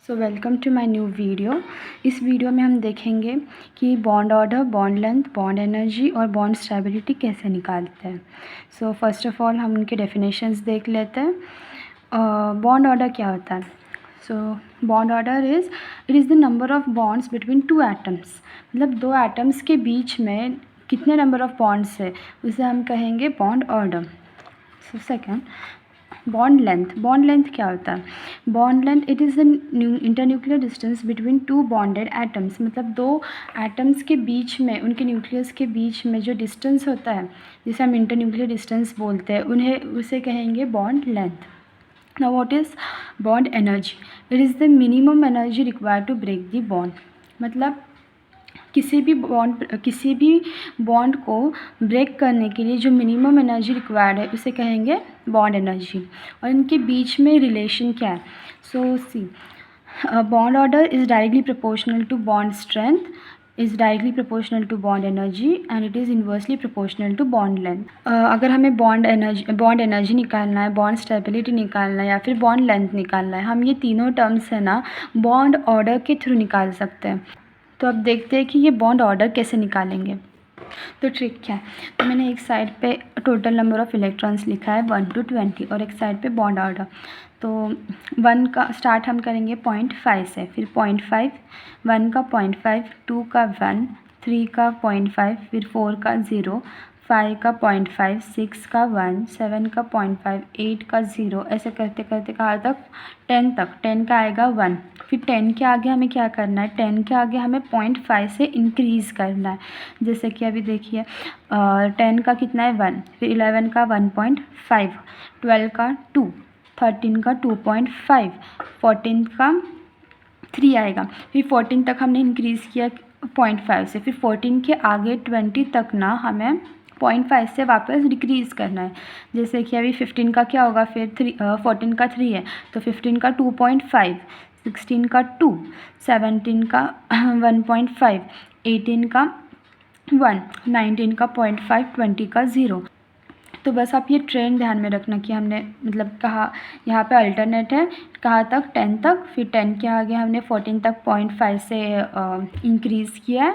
So welcome to my new video. इस video में हम देखेंगे कि bond order, bond length, bond energy और बॉन्ड स्टेबिलिटी कैसे निकालते हैं। सो फर्स्ट ऑफ ऑल हम उनके डेफिनेशंस देख लेते हैं। बॉन्ड ऑर्डर क्या होता है? So bond order it is the number of bonds between two atoms. मतलब दो एटम्स के बीच में कितने नंबर ऑफ बॉन्ड्स है उसे हम कहेंगे bond order. So second, bond length क्या होता है? Bond length it is the internuclear distance between two bonded atoms. मतलब दो एटम्स के बीच में, उनके न्यूक्लियस के बीच में जो डिस्टेंस होता है जिसे हम इंटरन्यूक्लियर डिस्टेंस बोलते हैं, उसे कहेंगे bond length. Now what is bond energy? It is the minimum energy required to break the bond. मतलब किसी भी बॉन्ड को ब्रेक करने के लिए जो मिनिमम एनर्जी रिक्वायर्ड है उसे कहेंगे बॉन्ड एनर्जी। और इनके बीच में रिलेशन क्या है? So C, bond order is directly proportional to bond strength, is directly proportional to bond energy and it is inversely proportional to bond length. अगर हमें बॉन्ड एनर्जी निकालना है, बॉन्ड स्टेबिलिटी निकालना है या फिर बॉन्ड लेंथ निकालना है, हम ये तीनों टर्म्स है ना बॉन्ड ऑर्डर के थ्रू निकाल सकते हैं। तो अब देखते हैं कि ये बॉन्ड ऑर्डर कैसे निकालेंगे। तो ट्रिक क्या है? तो मैंने एक साइड पे टोटल नंबर ऑफ़ इलेक्ट्रॉन्स लिखा है 1 to 20 और एक साइड पे बॉन्ड ऑर्डर। तो 1 का स्टार्ट हम करेंगे 0.5 से, फिर 0.5, 1 का 0.5, 2 का 1, 3 का 0.5, फिर 4 का 0, 5 का 0.5, 6 का 1, 7 का 0.5, 8 का 0, ऐसे करते करते कहाँ तक? 10 तक। 10 का आएगा 1। फिर 10 के आगे हमें क्या करना है? 10 के आगे हमें 0.5 से इंक्रीज़ करना है। जैसे कि अभी देखिए 10 का कितना है? 1, फिर 11 का 1.5, 12 का 2, 13 का 2.5, 14 का 3 आएगा। फिर 14 तक हमने इंक्रीज़ किया 0.5 से, फिर 14 के आगे 20 तक ना हमें 0.5 से वापस डिक्रीज़ करना है। जैसे कि अभी 15 का क्या होगा? फिर 14 का 3 है तो 15 का 2.5, 16 का 2, 17 का 1.5, 18 का 1, 19 का 0.5, 20 का 0। तो बस आप ये ट्रेंड ध्यान में रखना कि हमने मतलब कहा यहाँ पे अल्टरनेट है कहाँ तक? 10 तक। फिर 10 के आगे हमने 14 तक 0.5 से इंक्रीज़ किया है,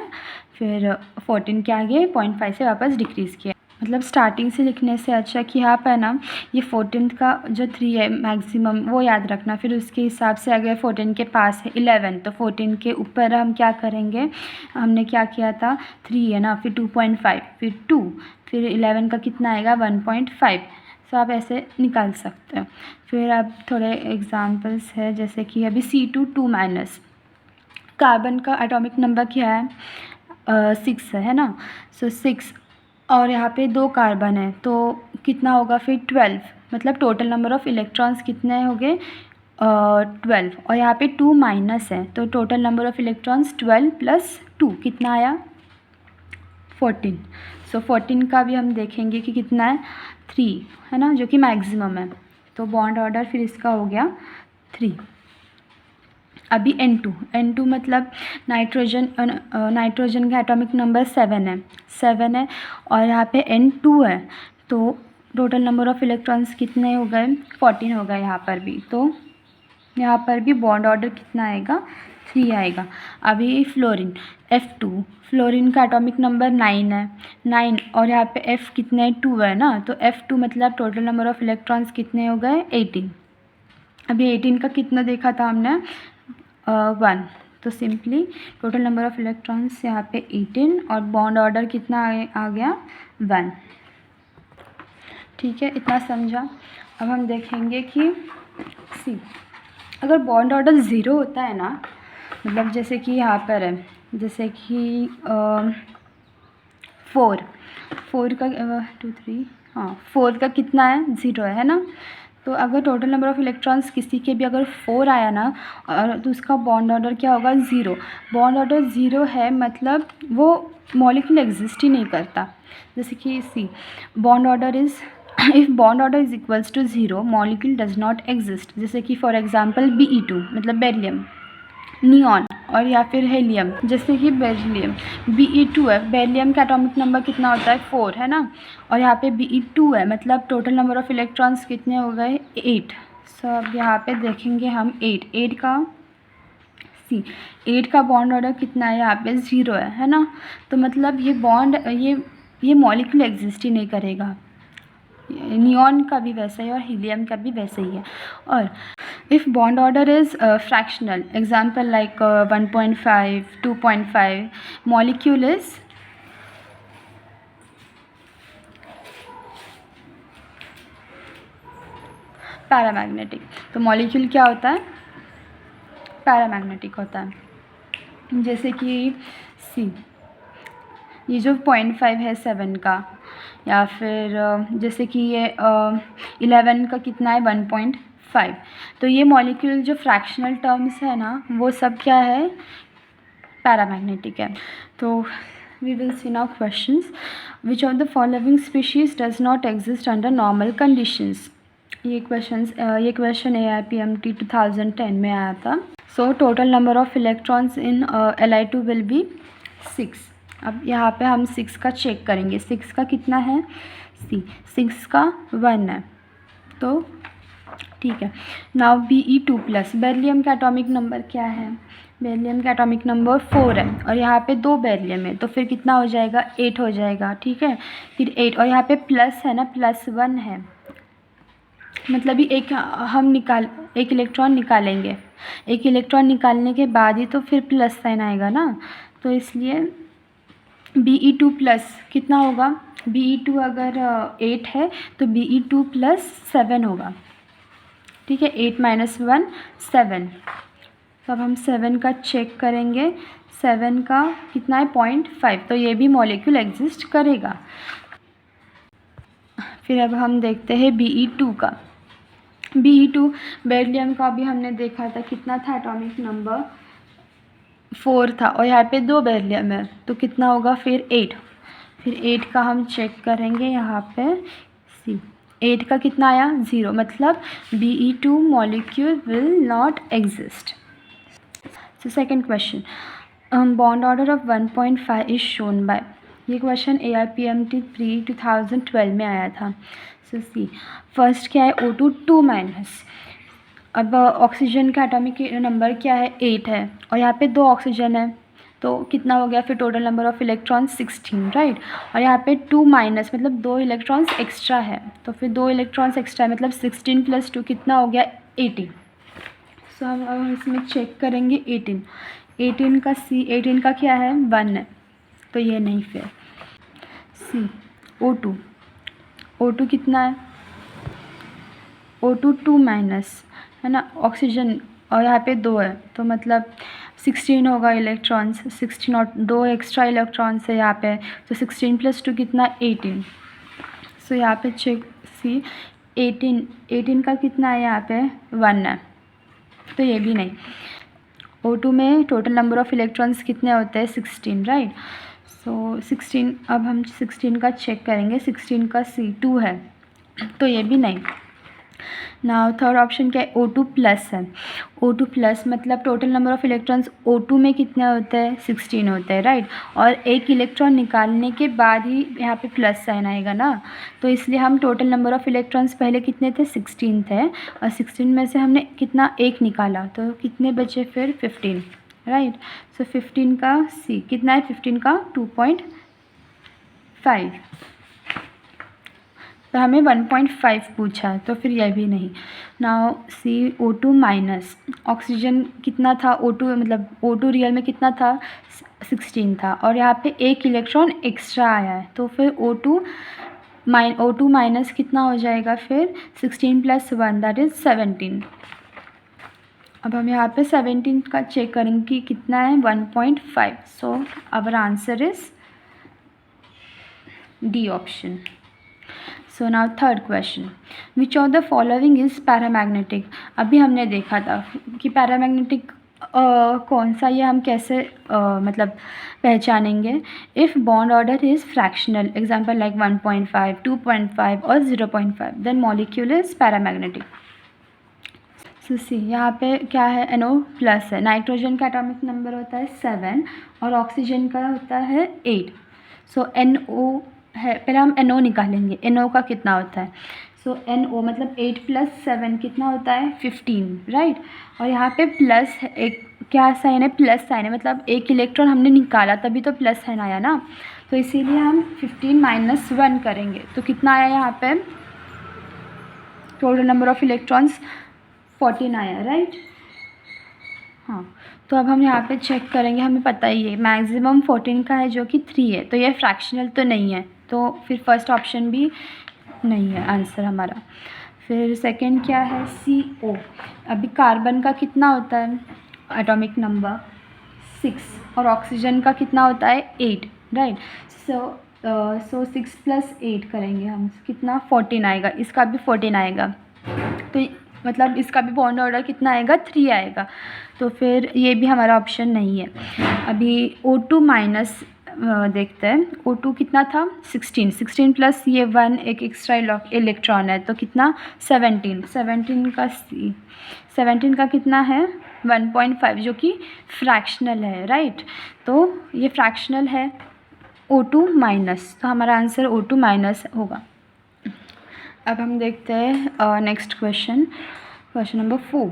फिर 14 के आगे 0.5 से वापस डिक्रीज़ किया। मतलब स्टार्टिंग से लिखने से अच्छा कि यहाँ पर ना ये 14 का जो 3 है मैक्सिमम वो याद रखना। फिर उसके हिसाब से अगर 14 के पास है 11 तो 14 के ऊपर हम क्या करेंगे? हमने क्या किया था? 3 है ना, फिर 2.5, फिर 2, फिर 11 का कितना आएगा? 1.5। सो आप ऐसे निकाल सकते हो। फिर अब थोड़े एग्जांपल्स है, जैसे कि अभी C2 माइनस, कार्बन का एटॉमिक नंबर क्या है? 6 है ना। सो 6 और यहाँ पे 2 कार्बन है तो कितना होगा? फिर 12। मतलब टोटल नंबर ऑफ़ इलेक्ट्रॉन्स कितने हो गए? 12। और यहाँ पे 2 माइनस है तो टोटल नंबर ऑफ़ इलेक्ट्रॉन्स 12 + 2 कितना आया? 14। सो 14 का भी हम देखेंगे कि कितना है? 3 है ना, जो कि मैक्सिमम है। तो बॉन्ड ऑर्डर फिर इसका हो गया 3। अभी N2 मतलब नाइट्रोजन का एटॉमिक नंबर 7 है और यहाँ पे N2 है तो टोटल नंबर ऑफ़ इलेक्ट्रॉन्स कितने हो गए? 14 हो गए यहाँ पर भी। तो यहाँ पर भी बॉन्ड ऑर्डर कितना आएगा? 3 आएगा। अभी फ्लोरीन F2, फ्लोरीन का एटॉमिक नंबर 9 है, 9 और यहाँ पे F कितना है? 2 है ना, तो F2 मतलब टोटल नंबर ऑफ़ इलेक्ट्रॉन्स कितने हो गए? 18। अभी 18 का कितना देखा था हमने? 1। तो simply total number of electrons यहाँ पे 18 और बॉन्ड ऑर्डर कितना आ गया? 1। ठीक है, इतना समझा। अब हम देखेंगे कि सी, अगर बॉन्ड ऑर्डर 0 होता है ना, मतलब जैसे कि यहाँ पर है, जैसे कि 4 का 2 3 हाँ 4 का कितना है? 0 है ना। तो अगर टोटल नंबर ऑफ़ इलेक्ट्रॉन्स किसी के भी अगर 4 आया ना और तो उसका बॉन्ड ऑर्डर क्या होगा? 0। बॉन्ड ऑर्डर 0 है मतलब वो मॉलिक्यूल एग्जिस्ट ही नहीं करता। जैसे कि C, bond order is if bond order is equals to 0 molecule does not exist. जैसे कि फॉर एग्जांपल Be2 मतलब बेरिलियम, नियॉन और या फिर हेलियम। जैसे कि बेरिलियम Be2 है, बेरिलियम का एटॉमिक नंबर कितना होता है? 4 है ना, और यहाँ पे Be2 है मतलब टोटल नंबर ऑफ़ इलेक्ट्रॉन्स कितने हो गए? 8। सो अब यहाँ पे देखेंगे हम 8 का सी 8 का बॉन्ड ऑर्डर कितना है, यहाँ पे 0 है ना। तो मतलब ये बॉन्ड ये मॉलिक्यूल एग्जिस्ट ही नहीं करेगा। नियॉन का भी वैसा ही और हीलियम का भी वैसे ही है। और if bond order is fractional, example like 1.5, 2.5, molecule is paramagnetic. तो मॉलिक्यूल क्या होता है, पैरामैग्नेटिक होता है। जैसे कि सी ये जो 0.5 है 7 का, या फिर जैसे कि ये 11 का कितना है 1.5। तो ये मॉलिक्यूल जो फ्रैक्शनल टर्म्स है ना, वो सब क्या है, पैरामैग्नेटिक है। तो we will see now questions. Which of the following species does not exist under normal conditions? ये क्वेश्चन AIPMT 2010 में आया था। So total number of electrons in Li2 will be 6। अब यहाँ पे हम 6 का चेक करेंगे। 6 का कितना है, 6 का 1 है, तो ठीक है। नाउ Be2+, बेरिलियम का एटॉमिक नंबर क्या है, बेरिलियम का एटॉमिक नंबर 4 है, और यहाँ पे 2 बेरिलियम है, तो फिर कितना हो जाएगा, 8 हो जाएगा, ठीक है। फिर 8, और यहाँ पे प्लस है ना, +1 है, मतलब ये एक इलेक्ट्रॉन निकालेंगे। एक इलेक्ट्रॉन निकालने के बाद ही तो फिर प्लस साइन आएगा ना, तो इसलिए Be2+ कितना होगा, Be2 अगर 8 है तो Be2+7 होगा, ठीक है। 8 - 1 7। तो अब हम 7 का चेक करेंगे। 7 का कितना है 0.5, तो ये भी मॉलिक्यूल एग्जिस्ट करेगा। फिर अब हम देखते हैं Be2 का। Be2 बेरिलियम का भी हमने देखा था, कितना था एटॉमिक नंबर 4 था, और यहाँ पे 2 बेरिलियम है, तो कितना होगा फिर 8। फिर 8 का हम चेक करेंगे, यहाँ पे सी 8 का कितना आया 0, मतलब Be2 molecule will not exist. So second question, bond order of 1.5 is shown by. ये क्वेश्चन AIPMT 2012 में आया था। सो सी फर्स्ट क्या है, O2 2-। अब ऑक्सीजन का एटॉमिक नंबर क्या है 8 है, और यहाँ पे 2 ऑक्सीजन है, तो कितना हो गया फिर total number of electrons 16, right. और यहाँ पे 2- मतलब 2 इलेक्ट्रॉन्स एक्स्ट्रा है, तो फिर 2 इलेक्ट्रॉन्स एक्स्ट्रा है, मतलब 16 + 2 कितना हो गया 18। सो हम इसमें चेक करेंगे 18 का C18 का क्या है 1 है, तो ये नहीं। फिर C O2 कितना है, O2 2- है ना, ऑक्सीजन, और यहाँ पे 2 है, तो मतलब 16 होगा इलेक्ट्रॉन्स, 16 और 2 एक्स्ट्रा इलेक्ट्रॉन्स है यहाँ पे, तो 16 + 2 कितना 18। सो यहाँ पे चेक सी 18 का कितना है यहाँ पे 1 है, तो ये भी नहीं। O2 में टोटल नंबर ऑफ़ इलेक्ट्रॉन्स कितने होते हैं 16, राइट। सो 16, अब हम 16 का चेक करेंगे। 16 का C2 है, तो ये भी नहीं। नाउ थर्ड ऑप्शन क्या है, O2+ है। O2+ मतलब total number of electrons O2 में कितने होते हैं 16 होते हैं, राइट। और एक इलेक्ट्रॉन निकालने के बाद ही यहाँ पे प्लस साइन आएगा ना, तो इसलिए हम टोटल नंबर ऑफ़ इलेक्ट्रॉन्स पहले कितने थे 16 थे, और 16 में से हमने कितना एक निकाला, तो कितने बचे फिर 15, राइट। सो 15 का C कितना है, 15 का 2.5, तो हमें 1.5 पूछा है, तो फिर यह भी नहीं। नाउ CO2-, ऑक्सीजन कितना था O2, मतलब O2 रियल में कितना था 16 था, और यहाँ पे एक इलेक्ट्रॉन एक्स्ट्रा आया है, तो फिर O2- कितना हो जाएगा फिर 16 + 1 दैट इज़ 17। अब हम यहाँ पे 17 का चेक करेंगे कि कितना है 1.5। So our answer is D option. So now third question, which of the following is paramagnetic. अभी हमने देखा था कि पैरामैग्नेटिक कौन सा, ये हम कैसे मतलब पहचानेंगे। If bond order is fractional, example like 1.5, 2.5 और 0.5, देन मॉलिक्यूल इज़ पैरामैग्नेटिक। सो सी यहाँ पे क्या है NO+ है। नाइट्रोजन का एटॉमिक नंबर होता है 7 और ऑक्सीजन का होता है 8। सो NO है, पहले हम NO निकालेंगे, NO का कितना होता है। सो NO मतलब 8 + 7 कितना होता है 15, राइट। और यहाँ पे प्लस है, एक क्या साइन है, प्लस साइन है, मतलब एक इलेक्ट्रॉन हमने निकाला तभी तो प्लस साइन आया ना, तो इसीलिए हम 15 - 1 करेंगे। तो कितना आया यहाँ पे, टोटल नंबर ऑफ इलेक्ट्रॉन्स 14 आया, राइट। हाँ, तो अब हम यहाँ पे चेक करेंगे, हमें पता ही है मैक्सिमम 14 का है जो कि 3 है, तो ये फ्रैक्शनल तो नहीं है, तो फिर फर्स्ट ऑप्शन भी नहीं है आंसर हमारा। फिर सेकंड क्या है, CO। अभी कार्बन का कितना होता है एटॉमिक नंबर 6 और ऑक्सीजन का कितना होता है 8, राइट। सो 6 + 8 करेंगे हम, कितना 14 आएगा, इसका भी 14 आएगा, तो मतलब इसका भी बॉन्ड ऑर्डर कितना आएगा 3 आएगा, तो फिर ये भी हमारा ऑप्शन नहीं है। अभी O2 माइनस देखते हैं, O2 कितना था 16 प्लस ये 1 एक एक्स्ट्रा इलेक्ट्रॉन है, तो कितना 17 का C, 17 का कितना है 1.5 जो कि फ्रैक्शनल है, राइट। तो ये फ्रैक्शनल है O2 माइनस, तो हमारा आंसर O2 माइनस होगा। अब हम देखते हैं next question number 4,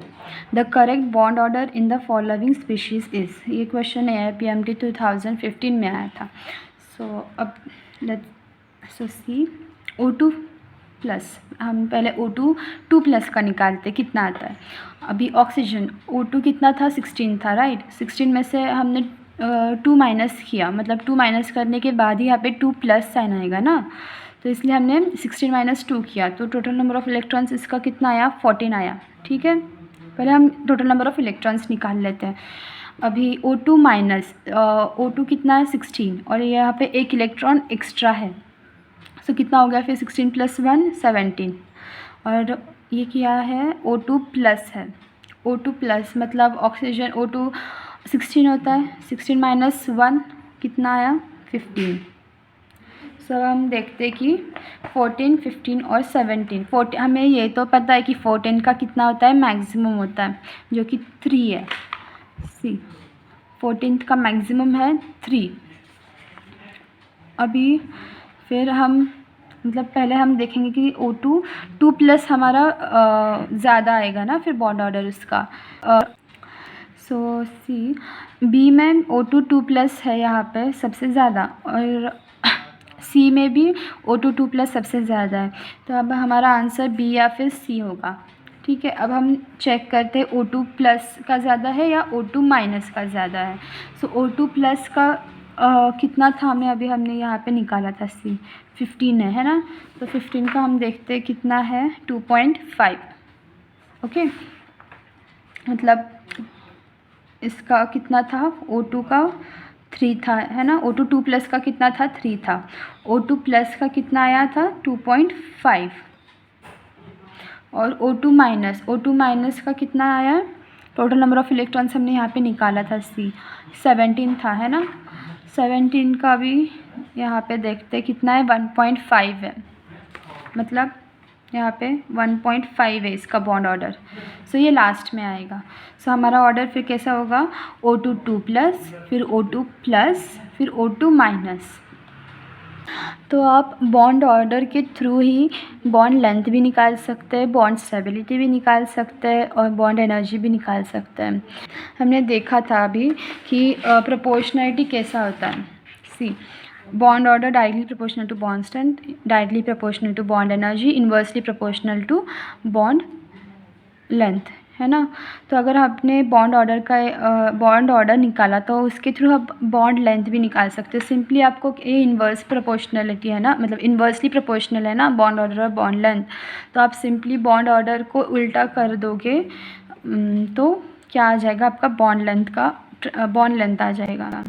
the correct bond order in the following species is. ये क्वेश्चन AIPMT 2015 में आया था। अब सी O2 प्लस, हम पहले O2 2+ का निकालते कितना आता है। अभी ऑक्सीजन O2 कितना था 16 था, राइट। 16 में से हमने 2 माइनस किया, मतलब 2 माइनस करने के बाद ही यहाँ पे 2+ साइन आएगा ना, तो इसलिए हमने 16 - 2 किया, तो टोटल नंबर ऑफ़ इलेक्ट्रॉन्स इसका कितना आया 14 आया, ठीक है। पहले हम टोटल नंबर ऑफ़ इलेक्ट्रॉन्स निकाल लेते हैं। अभी O2 माइनस O2 कितना है 16 और यहाँ पे एक इलेक्ट्रॉन एक्स्ट्रा है, तो कितना हो गया फिर 16 + 1 17, और ये क्या है O2 प्लस है, O2 प्लस मतलब ऑक्सीजन O2 16 होता है, 16 - 1 कितना आया 15। सो हम देखते कि 14 15 और 17 14, हमें ये तो पता है कि 14 का कितना होता है मैक्सिमम होता है जो कि 3 है, सी 14 का मैक्सिमम है 3। अभी फिर हम मतलब पहले हम देखेंगे कि O2 2+ हमारा ज़्यादा आएगा ना फिर बॉन्ड ऑर्डर उसका। सो सी बी में O2 2+ है यहाँ पे सबसे ज़्यादा, और सी में भी O2 2+ सबसे ज़्यादा है, तो अब हमारा आंसर बी या फिर सी होगा, ठीक है। अब हम चेक करते हैं O2+ का ज़्यादा है या O2 माइनस का ज़्यादा है। सो O2+ का कितना था, हमने हमने यहाँ पे निकाला था सी 15 है ना, तो 15 का हम देखते हैं कितना है 2.5, ओके। मतलब इसका कितना था O2 का 3 था, है ना। O2 2+ का कितना था 3 था, O2 प्लस का कितना आया था 2.5, और O2 माइनस का कितना आया, टोटल नंबर ऑफ़ इलेक्ट्रॉन्स हमने यहाँ पे निकाला था सी 17 था, है ना। 17 का भी यहाँ पे देखते कितना है 1.5 है, मतलब यहाँ पे 1.5 है इसका बॉन्ड ऑर्डर, सो ये लास्ट में आएगा। सो हमारा ऑर्डर फिर कैसा होगा O2 2+, फिर O2 प्लस, फिर O2 माइनस। तो आप बॉन्ड ऑर्डर के थ्रू ही बॉन्ड लेंथ भी निकाल सकते हैं, बॉन्ड स्टेबिलिटी भी निकाल सकते हैं, और बॉन्ड एनर्जी भी निकाल सकते हैं। हमने देखा था अभी कि प्रोपोर्शनलिटी कैसा होता है। C bond order directly proportional to bond strength, directly proportional to bond energy, inversely proportional to bond length, है ना। तो अगर आपने बॉन्ड ऑर्डर निकाला तो उसके थ्रू आप बॉन्ड लेंथ भी निकाल सकते हैं। सिंपली आपको ये इन्वर्स प्रोपोर्शनलिटी है ना, मतलब इन्वर्सली प्रोपोर्शनल है ना बॉन्ड ऑर्डर और बॉन्ड लेंथ, तो आप सिंपली बॉन्ड ऑर्डर को उल्टा कर दोगे तो क्या आ जाएगा आपका बॉन्ड लेंथ आ जाएगा।